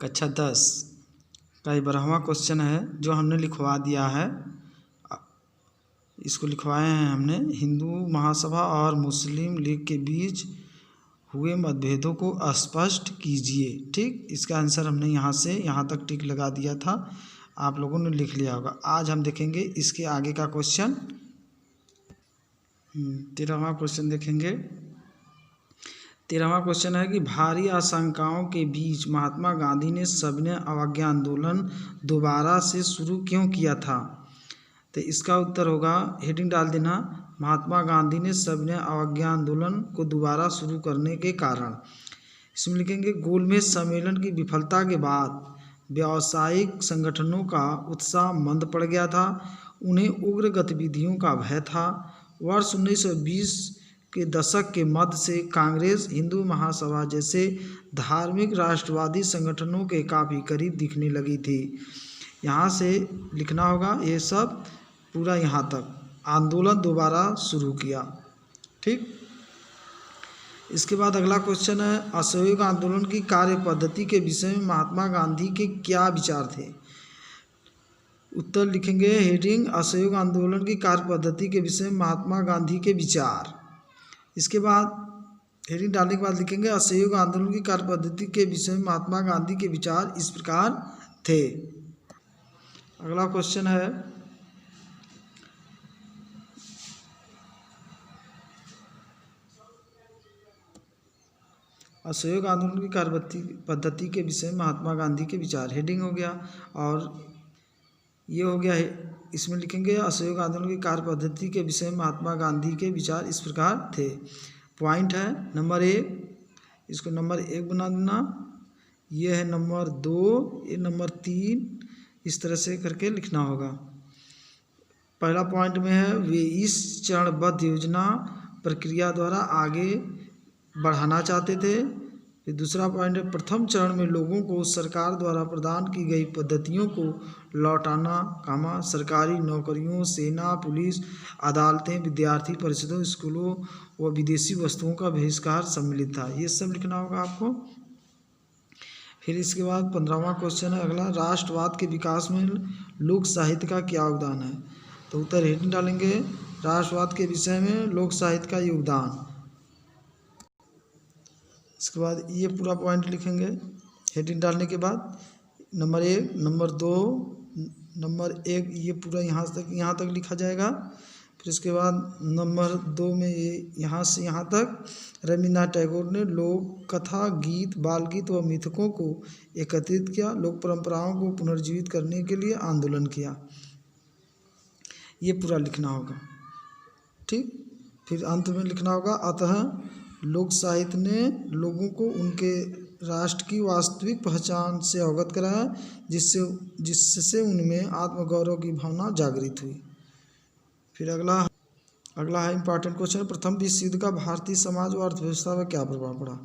कक्षा 10 का 12वां क्वेश्चन है जो हमने लिखवा दिया है। इसको लिखवाए हैं हमने। हिंदू महासभा और मुस्लिम लीग के बीच हुए मतभेदों को स्पष्ट कीजिए। ठीक, इसका आंसर हमने यहाँ से यहाँ तक टिक लगा दिया था, आप लोगों ने लिख लिया होगा। आज हम देखेंगे इसके आगे का क्वेश्चन। 13वां क्वेश्चन देखेंगे। 13वां क्वेश्चन है कि भारी आशंकाओं के बीच महात्मा गांधी ने सविनय अवज्ञा आंदोलन दोबारा से शुरू क्यों किया था? तो इसका उत्तर होगा, हेडिंग डाल देना, महात्मा गांधी ने सविनय अवज्ञा आंदोलन को दोबारा शुरू करने के कारण। इसमें लिखेंगे गोलमेज सम्मेलन की विफलता के बाद व्यावसायिक संगठनों का उत्साह मंद पड़ गया था, उन्हें उग्र गतिविधियों का भय था। वर्ष 1920 के दशक के मध्य से कांग्रेस, हिंदू महासभा जैसे धार्मिक राष्ट्रवादी संगठनों के काफ़ी करीब दिखने लगी थी। यहाँ से लिखना होगा ये सब पूरा यहाँ तक। आंदोलन दोबारा शुरू किया। ठीक, इसके बाद अगला क्वेश्चन है, असहयोग आंदोलन की कार्य पद्धति के विषय में महात्मा गांधी के क्या विचार थे? उत्तर लिखेंगे, हेडिंग असहयोग आंदोलन की कार्य पद्धति के विषय में महात्मा गांधी के विचार। इसके बाद हेडिंग डालने के बाद लिखेंगे असहयोग आंदोलन की कार्य पद्धति के विषय में महात्मा गांधी के विचार इस प्रकार थे। अगला क्वेश्चन है, असहयोग आंदोलन की कार्य पद्धति के विषय में महात्मा गांधी के विचार। हेडिंग हो गया और ये हो गया है। इसमें लिखेंगे असहयोग आंदोलन की कार्य पद्धति के विषय में महात्मा गांधी के विचार इस प्रकार थे। पॉइंट है नंबर 1, इसको नंबर 1 बना देना, ये है नंबर 2, ये नंबर 3, इस तरह से करके लिखना होगा। पहला पॉइंट में है वे इस चरणबद्ध योजना प्रक्रिया द्वारा आगे बढ़ाना चाहते थे। फिर दूसरा पॉइंट है प्रथम चरण में लोगों को सरकार द्वारा प्रदान की गई पद्धतियों को लौटाना, सरकारी नौकरियों, सेना, पुलिस, अदालतें, विद्यार्थी परिषदों, स्कूलों व विदेशी वस्तुओं का बहिष्कार सम्मिलित था। ये सब लिखना होगा आपको। फिर इसके बाद 15वां क्वेश्चन है अगला, राष्ट्रवाद के विकास में लोक साहित्य का क्या योगदान है? तो उत्तर हेडिंग डालेंगे, राष्ट्रवाद के विषय में लोक साहित्य का योगदान। इसके बाद ये पूरा पॉइंट लिखेंगे हेडिंग डालने के बाद। नंबर 1, नंबर 2, नंबर 1 ये पूरा यहाँ तक लिखा जाएगा। फिर इसके बाद नंबर 2 में ये यहाँ से यहाँ तक रविन्द्रनाथ टैगोर ने लोक कथा, गीत, बाल गीत व मिथकों को एकत्रित किया, लोक परंपराओं को पुनर्जीवित करने के लिए आंदोलन किया। ये पूरा लिखना होगा। ठीक, फिर अंत में लिखना होगा, अतः लोक साहित्य ने लोगों को उनके राष्ट्र की वास्तविक पहचान से अवगत कराया, जिससे उनमें आत्मगौरव की भावना जागृत हुई। फिर अगला है इंपॉर्टेंट क्वेश्चन, प्रथम विश्व युद्ध का भारतीय समाज व अर्थव्यवस्था पर क्या प्रभाव पड़ा?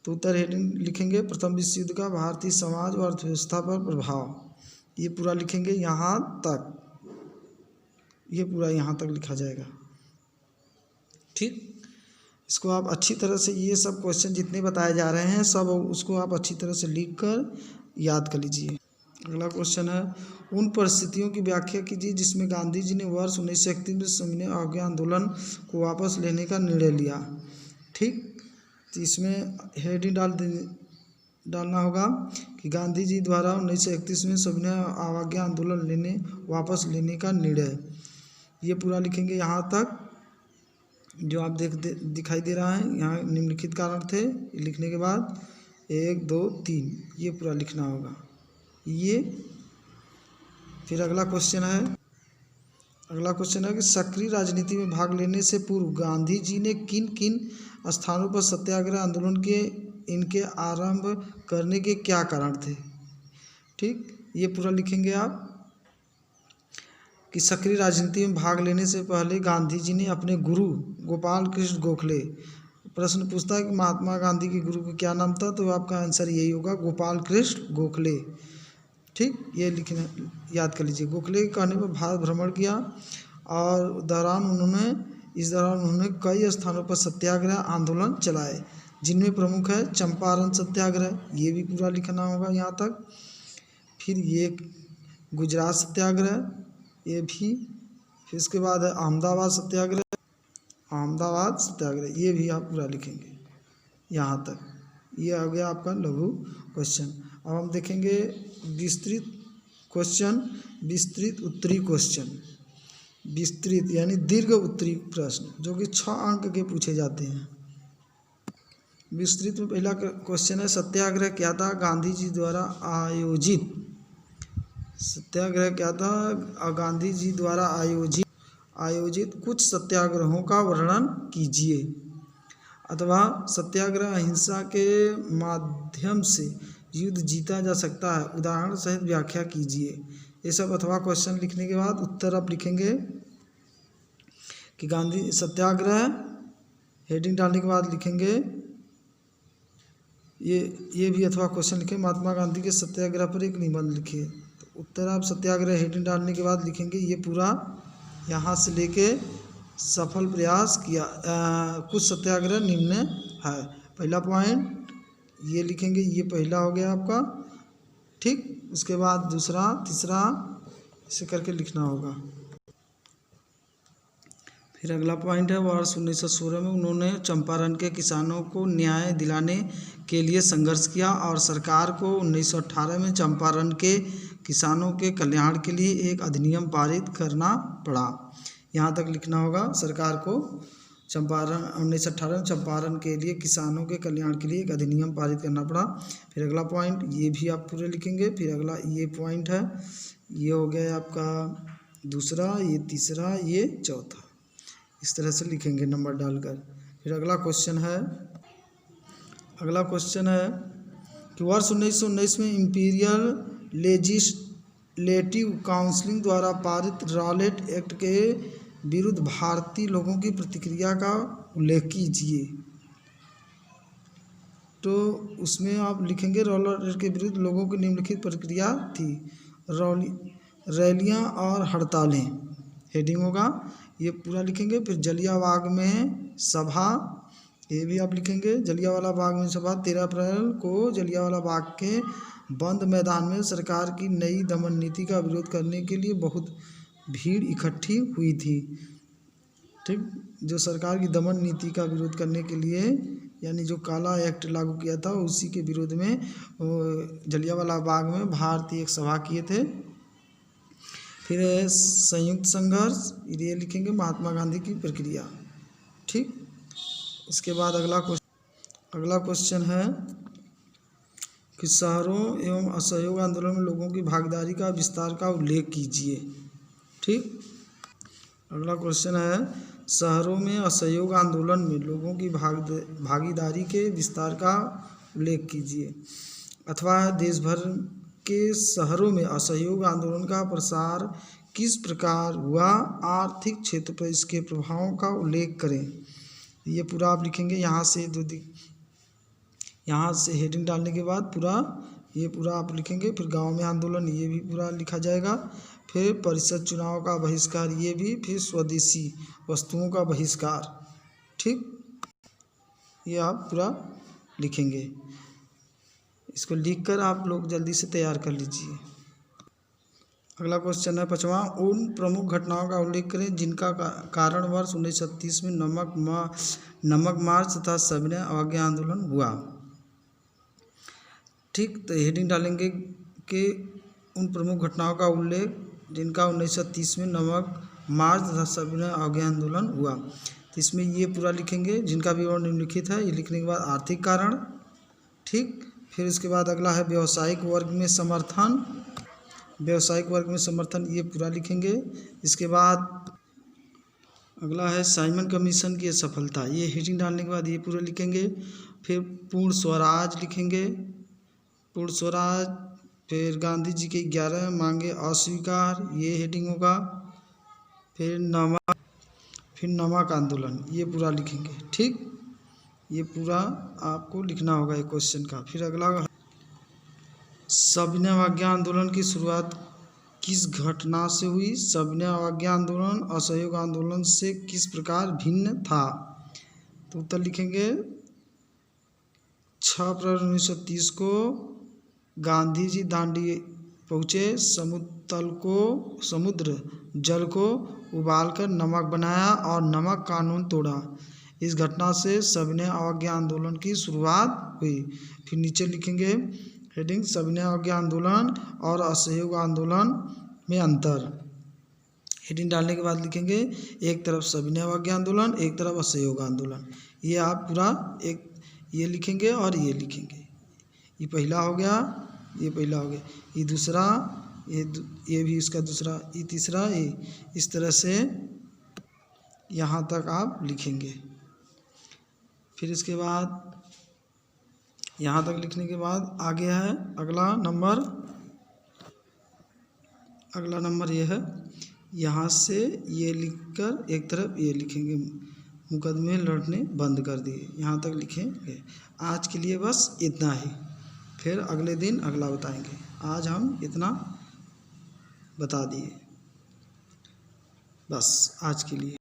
तो उत्तर हेडिंग लिखेंगे, प्रथम विश्व युद्ध का भारतीय समाज व अर्थव्यवस्था पर प्रभाव। ये पूरा लिखेंगे यहाँ तक, ये पूरा यहाँ तक लिखा जाएगा। ठीक, इसको आप अच्छी तरह से, ये सब क्वेश्चन जितने बताए जा रहे हैं सब उसको आप अच्छी तरह से लिख कर याद कर लीजिए। अगला क्वेश्चन है, उन परिस्थितियों की व्याख्या कीजिए जिसमें गांधी जी ने वर्ष 1931 में सविनय अवज्ञा आंदोलन को वापस लेने का निर्णय लिया। ठीक, तो इसमें हेडिंग डालना होगा कि गांधी जी द्वारा 1931 में सविनय अवज्ञा आंदोलन वापस लेने का निर्णय। ये पूरा लिखेंगे यहाँ तक। जो आप दिखाई दे रहा है यहाँ निम्नलिखित कारण थे, लिखने के बाद 1, 2, 3 ये पूरा लिखना होगा ये। फिर अगला क्वेश्चन है कि सक्रिय राजनीति में भाग लेने से पूर्व गांधी जी ने किन किन स्थानों पर सत्याग्रह आंदोलन के इनके आरंभ करने के क्या कारण थे? ठीक, ये पूरा लिखेंगे आप कि सक्रिय राजनीति में भाग लेने से पहले गांधी जी ने अपने गुरु गोपाल कृष्ण गोखले, प्रश्न पूछता है कि महात्मा गांधी के गुरु का क्या नाम था, तो आपका आंसर यही होगा, गोपाल कृष्ण गोखले। ठीक, ये लिखना याद कर लीजिए। गोखले के कहने पर भारत भ्रमण किया और इस दौरान उन्होंने कई स्थानों पर सत्याग्रह आंदोलन चलाए। जिनमें प्रमुख है चंपारण सत्याग्रह, ये भी पूरा लिखना होगा यहाँ तक। फिर ये गुजरात सत्याग्रह, ये भी। फिर इसके बाद है अहमदाबाद सत्याग्रह, अहमदाबाद सत्याग्रह, ये भी आप पूरा लिखेंगे यहाँ तक। ये आ गया आपका लघु क्वेश्चन। अब हम देखेंगे विस्तृत क्वेश्चन, विस्तृत उत्तरी क्वेश्चन। विस्तृत यानी दीर्घ उत्तरी प्रश्न, जो कि 6 अंक के पूछे जाते हैं। विस्तृत में पहला क्वेश्चन है, सत्याग्रह क्या था गांधी जी द्वारा आयोजित? सत्याग्रह क्या था? गांधी जी द्वारा आयोजित कुछ सत्याग्रहों का वर्णन कीजिए। अथवा सत्याग्रह अहिंसा के माध्यम से युद्ध जीता जा सकता है, उदाहरण सहित व्याख्या कीजिए। ये सब अथवा क्वेश्चन लिखने के बाद उत्तर आप लिखेंगे कि गांधी सत्याग्रह, हेडिंग डालने के बाद लिखेंगे ये भी अथवा क्वेश्चन लिखें, महात्मा गांधी के सत्याग्रह पर एक निबंध लिखिए। तो उत्तर आप सत्याग्रह हेडिंग डालने के बाद लिखेंगे ये पूरा यहाँ से लेके सफल प्रयास किया। कुछ सत्याग्रह निम्न है। पहला पॉइंट ये लिखेंगे, ये पहला हो गया आपका, ठीक। उसके बाद दूसरा, तीसरा, ऐसे करके लिखना होगा। फिर अगला पॉइंट है, वर्ष 1916 में उन्होंने चंपारण के किसानों को न्याय दिलाने के लिए संघर्ष किया और सरकार को 1918 में चंपारण के किसानों के कल्याण के लिए एक अधिनियम पारित करना पड़ा। यहाँ तक लिखना होगा। सरकार को चंपारण 1918 में चंपारण के लिए किसानों के कल्याण के लिए एक अधिनियम पारित करना पड़ा। फिर अगला पॉइंट ये भी आप पूरे लिखेंगे। फिर अगला ये पॉइंट है, ये हो गया आपका दूसरा, ये तीसरा, ये चौथा, इस तरह से लिखेंगे नंबर डालकर। फिर अगला क्वेश्चन है कि वर्ष 1919 में इंपीरियल लेजिस्लेटिव काउंसिल द्वारा पारित रॉलेट एक्ट के विरुद्ध भारतीय लोगों की प्रतिक्रिया का उल्लेख कीजिए। तो उसमें आप लिखेंगे रॉलेट एक्ट के विरुद्ध लोगों की निम्नलिखित प्रतिक्रिया थी। रैलियां और हड़तालें हेडिंग होगा, ये पूरा लिखेंगे। फिर जलियांवाला बाग में सभा, ये भी आप लिखेंगे। जलियांवाला बाग में सभा, 13 अप्रैल को जलियांवाला बाग के बंद मैदान में सरकार की नई दमन नीति का विरोध करने के लिए बहुत भीड़ इकट्ठी हुई थी, ठीक। जो सरकार की दमन नीति का विरोध करने के लिए, यानी जो काला एक्ट लागू किया था, उसी के विरोध में जलियांवाला बाग में भारतीय एक सभा किए थे। फिर संयुक्त संघर्ष, ये लिखेंगे महात्मा गांधी की प्रक्रिया, ठीक। इसके बाद अगला क्वेश्चन है कि शहरों एवं असहयोग आंदोलन में लोगों की भागीदारी का विस्तार का उल्लेख कीजिए, ठीक। अगला क्वेश्चन है, शहरों में असहयोग आंदोलन में लोगों की भागीदारी के विस्तार का उल्लेख कीजिए। अथवा देश भर के शहरों में असहयोग आंदोलन का प्रसार किस प्रकार हुआ, आर्थिक क्षेत्र पर इसके प्रभावों का उल्लेख करें। ये पूरा आप लिखेंगे। यहाँ से हेडिंग डालने के बाद ये पूरा आप लिखेंगे। फिर गांव में आंदोलन, ये भी पूरा लिखा जाएगा। फिर परिषद चुनाव का बहिष्कार, ये भी। फिर स्वदेशी वस्तुओं का बहिष्कार, ठीक। ये आप पूरा लिखेंगे। इसको लिखकर आप लोग जल्दी से तैयार कर लीजिए। अगला क्वेश्चन है 5वां, उन प्रमुख घटनाओं का उल्लेख करें जिनका कारण वर्ष 1936 में नमक मार्च तथा सविनय अवज्ञा आंदोलन हुआ, ठीक। तो हेडिंग डालेंगे कि उन प्रमुख घटनाओं का उल्लेख जिनका 1930 में नमक मार्च तथा सविनय अवज्ञा आंदोलन हुआ। तो इसमें ये पूरा लिखेंगे, जिनका विवरण निम्नलिखित है। ये लिखने के बाद आर्थिक कारण, ठीक। फिर इसके बाद अगला है व्यावसायिक वर्ग में समर्थन, ये पूरा लिखेंगे। इसके बाद अगला है साइमन कमीशन की सफलता, ये हेडिंग डालने के बाद ये पूरा लिखेंगे। फिर पूर्ण स्वराज लिखेंगे, पूर्ण स्वराज। फिर गांधी जी के 11 मांगे अस्वीकार, ये हेडिंग होगा। फिर नमक आंदोलन, ये पूरा लिखेंगे, ठीक। ये पूरा आपको लिखना होगा एक क्वेश्चन का। फिर अगला सविनय अवज्ञा आंदोलन की शुरुआत किस घटना से हुई। सविनय अवज्ञा आंदोलन असहयोग आंदोलन से किस प्रकार भिन्न था। तो उत्तर लिखेंगे 6 अप्रैल 1930 को गांधी जी दांडी पहुँचे। समुद्र जल को उबालकर नमक बनाया और नमक कानून तोड़ा। इस घटना से सविनय अवज्ञा आंदोलन की शुरुआत हुई। फिर नीचे लिखेंगे हेडिंग सविनय अवज्ञा आंदोलन और असहयोग आंदोलन में अंतर। हेडिंग डालने के बाद लिखेंगे एक तरफ सविनय अवज्ञा आंदोलन, एक तरफ असहयोग आंदोलन। ये आप पूरा एक ये लिखेंगे और ये लिखेंगे। ये पहला हो गया, ये पहला हो गया, ये दूसरा, ये भी इसका दूसरा, ये तीसरा, ये इस तरह से यहाँ तक आप लिखेंगे। फिर इसके बाद यहाँ तक लिखने के बाद आगे है अगला नंबर ये है। यहाँ से ये लिखकर एक तरफ ये लिखेंगे मुकदमे लड़ने बंद कर दिए। यहाँ तक लिखेंगे। आज के लिए बस इतना ही, फिर अगले दिन अगला बताएंगे। आज हम इतना बता दिए बस आज के लिए।